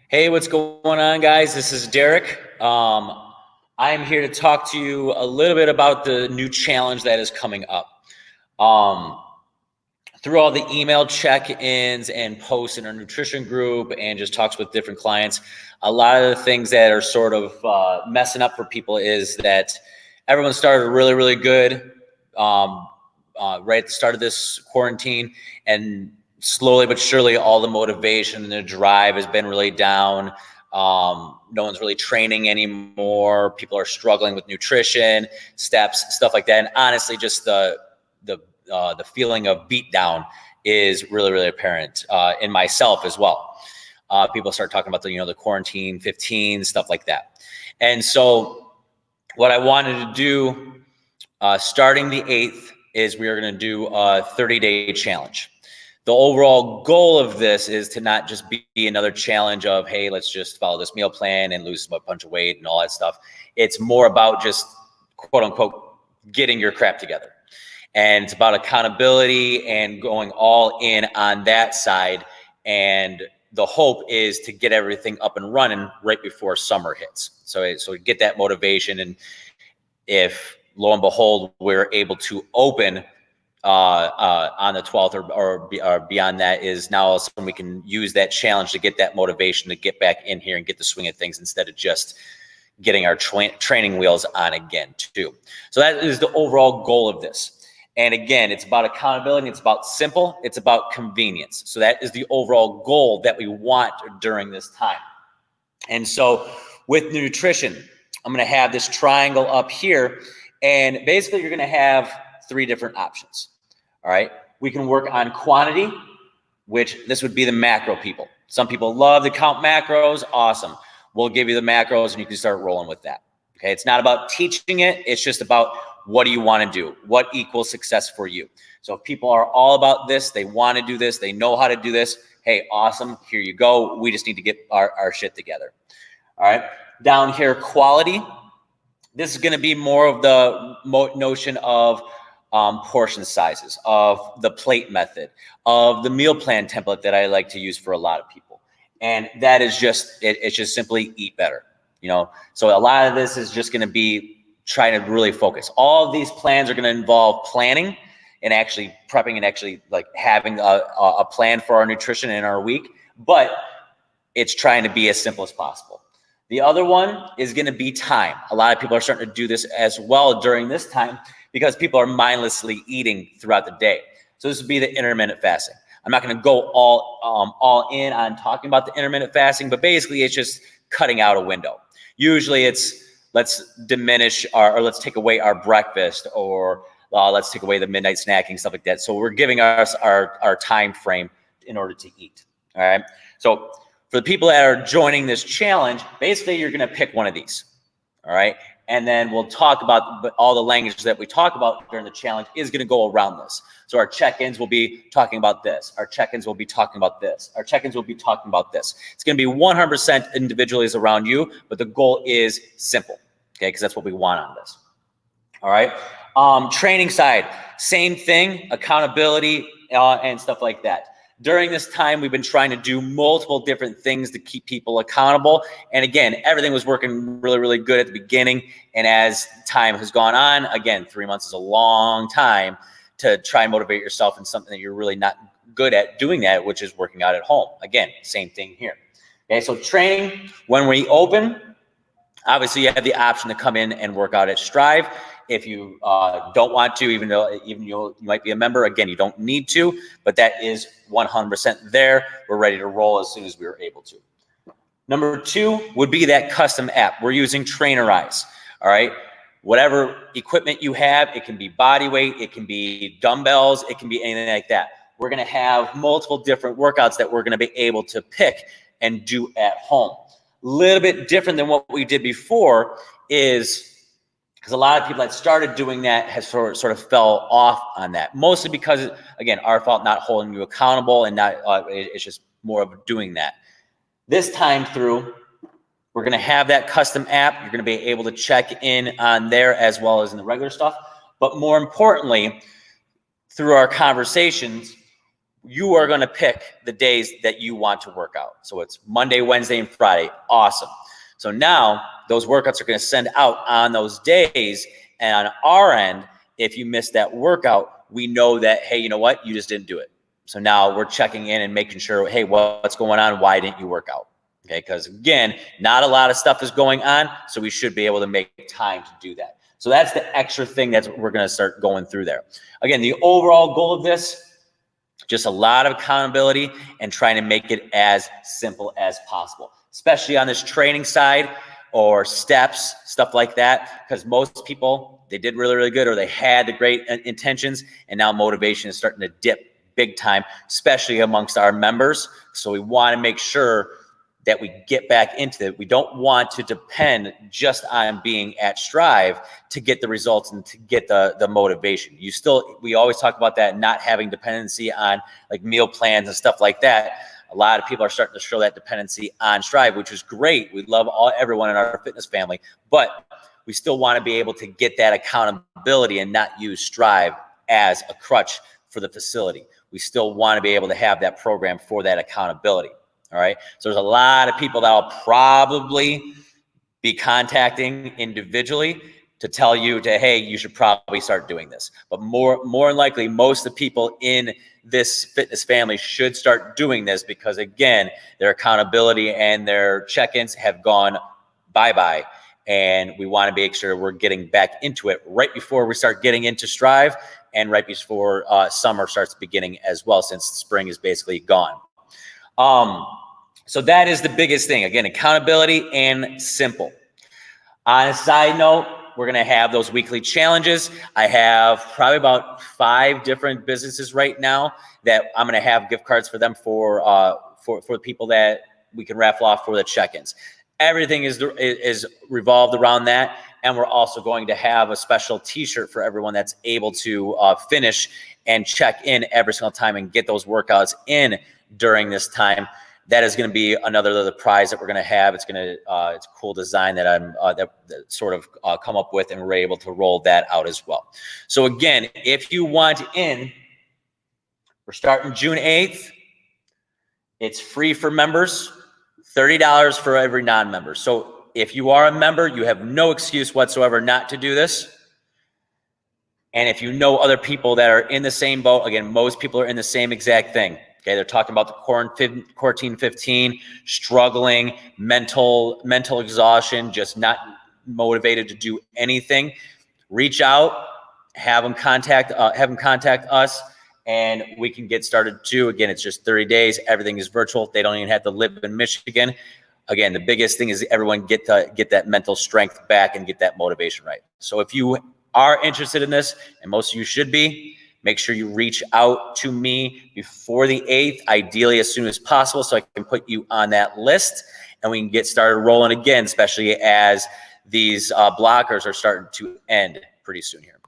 Hey, what's going on, guys? This is Derek. I'm here to talk to you a little bit about the new challenge that is coming up. Um, Through all the email check-ins and posts in our nutrition group and just talks with different clients, a lot of the things that are sort of messing up for people is that everyone started really, really good um, right at the start of this quarantine, and slowly but surely all the motivation and the drive has been really down. No one's really training anymore. People are struggling with nutrition, steps, stuff like that. And honestly, just the feeling of beat down is really, really apparent in myself as well. People start talking about the quarantine 15, stuff like that. And so what I wanted to do starting the 8th is we are going to do a 30-day challenge. The overall goal of this is to not just be another challenge of, hey, let's just follow this meal plan and lose a bunch of weight and all that stuff. It's more about just, quote unquote, getting your crap together. And it's about accountability and going all in on that side. And the hope is to get everything up and running right before summer hits. So get that motivation. And if lo and behold, we're able to open on the 12th or beyond, that is now all of a sudden we can use that challenge to get that motivation to get back in here and get the swing of things instead of just getting our training wheels on again too. So that is the overall goal of this. And again, it's about accountability. It's about simple. It's about convenience. So that is the overall goal that we want during this time. And so with nutrition, I'm going to have this triangle up here. And basically, you're going to have 3 different options. All right. We can work on quantity, which this would be the macro people. Some people love to count macros. Awesome. We'll give you the macros and you can start rolling with that. Okay. It's not about teaching it. It's just about what do you want to do? What equals success for you? So if people are all about this, they want to do this, they know how to do this. Hey, awesome. Here you go. We just need to get our shit together. All right. Down here, quality. This is going to be more of the notion of portion sizes, of the plate method, of the meal plan template that I like to use for a lot of people. And that is just, it's just simply eat better, So a lot of this is just going to be trying to really focus. All of these plans are going to involve planning and actually prepping and actually like having a plan for our nutrition in our week, but it's trying to be as simple as possible. The other one is going to be time. A lot of people are starting to do this as well during this time because people are mindlessly eating throughout the day. So this would be the intermittent fasting. I'm not going to go all in on talking about the intermittent fasting, but basically it's just cutting out a window. Usually it's let's diminish or let's take away our breakfast, or let's take away the midnight snacking, stuff like that. So we're giving us our time frame in order to eat. All right. So for the people that are joining this challenge, basically you're going to pick one of these. All right. And then we'll talk about all the language that we talk about during the challenge is going to go around this. So our check-ins will be talking about this. Our check-ins will be talking about this. Our check-ins will be talking about this. It's going to be 100% individualized around you, but the goal is simple, okay? Because that's what we want on this. All right. Training side, same thing, accountability and stuff like that. During this time, we've been trying to do multiple different things to keep people accountable. And again, everything was working really, really good at the beginning. And as time has gone on, again, 3 months is a long time to try and motivate yourself in something that you're really not good at doing that, which is working out at home. Again, same thing here. Okay, so training, when we open, obviously you have the option to come in and work out at Strive. If you don't want to, even you might be a member, again, you don't need to, but that is 100% there. We're ready to roll as soon as we are able to. Number 2 would be that custom app. We're using Trainerize, all right? Whatever equipment you have, it can be body weight, it can be dumbbells, it can be anything like that. We're gonna have multiple different workouts that we're gonna be able to pick and do at home. A little bit different than what we did before is, because a lot of people that started doing that has sort of fell off on that, mostly because, again, our fault not holding you accountable and not it's just more of doing that. This time through, we're going to have that custom app. You're going to be able to check in on there as well as in the regular stuff. But more importantly, through our conversations, you are going to pick the days that you want to work out. So it's Monday, Wednesday, and Friday. Awesome. So now those workouts are going to send out on those days. And on our end, if you missed that workout, we know that, hey, you know what? You just didn't do it. So now we're checking in and making sure, hey, what's going on? Why didn't you work out? Okay, because again, not a lot of stuff is going on, so we should be able to make time to do that. So that's the extra thing that we're going to start going through there. Again, the overall goal of this, just a lot of accountability and trying to make it as simple as possible, especially on this training side or steps, stuff like that, because most people, they did really, really good, or they had the great intentions, and now motivation is starting to dip big time, especially amongst our members. So we want to make sure that we get back into it. We don't want to depend just on being at Strive to get the results and to get the motivation. We always talk about that, not having dependency on like meal plans and stuff like that. A lot of people are starting to show that dependency on Strive, which is great. We love everyone in our fitness family, but we still want to be able to get that accountability and not use Strive as a crutch for the facility. We still want to be able to have that program for that accountability. All right. So there's a lot of people that will probably be contacting individually to tell you hey, you should probably start doing this. But more than likely, most of the people in this fitness family should start doing this because, again, their accountability and their check-ins have gone bye-bye. And we want to make sure we're getting back into it right before we start getting into Strive and right before summer starts beginning as well, since spring is basically gone. So that is the biggest thing. Again, accountability and simple. On a side note, we're going to have those weekly challenges. I have probably about 5 different businesses right now that I'm going to have gift cards for them for people that we can raffle off for the check-ins. Everything is revolved around that. And we're also going to have a special t-shirt for everyone that's able to finish and check in every single time and get those workouts in during this time. That is going to be another prize that we're going to have. It's a cool design that I'm that sort of come up with, and we're able to roll that out as well. So again, if you want in, we're starting June 8th. It's free for members, $30 for every non-member. So if you are a member, you have no excuse whatsoever not to do this. And if you know other people that are in the same boat, again, most people are in the same exact thing. Okay, they're talking about the quarantine 15, struggling, mental exhaustion, just not motivated to do anything. Reach out, have them contact us, and we can get started too. Again, it's just 30 days. Everything is virtual. They don't even have to live in Michigan. Again, the biggest thing is everyone get that mental strength back and get that motivation right. So if you are interested in this, and most of you should be, make sure you reach out to me before the 8th, ideally as soon as possible, so I can put you on that list and we can get started rolling again, especially as these blockers are starting to end pretty soon here.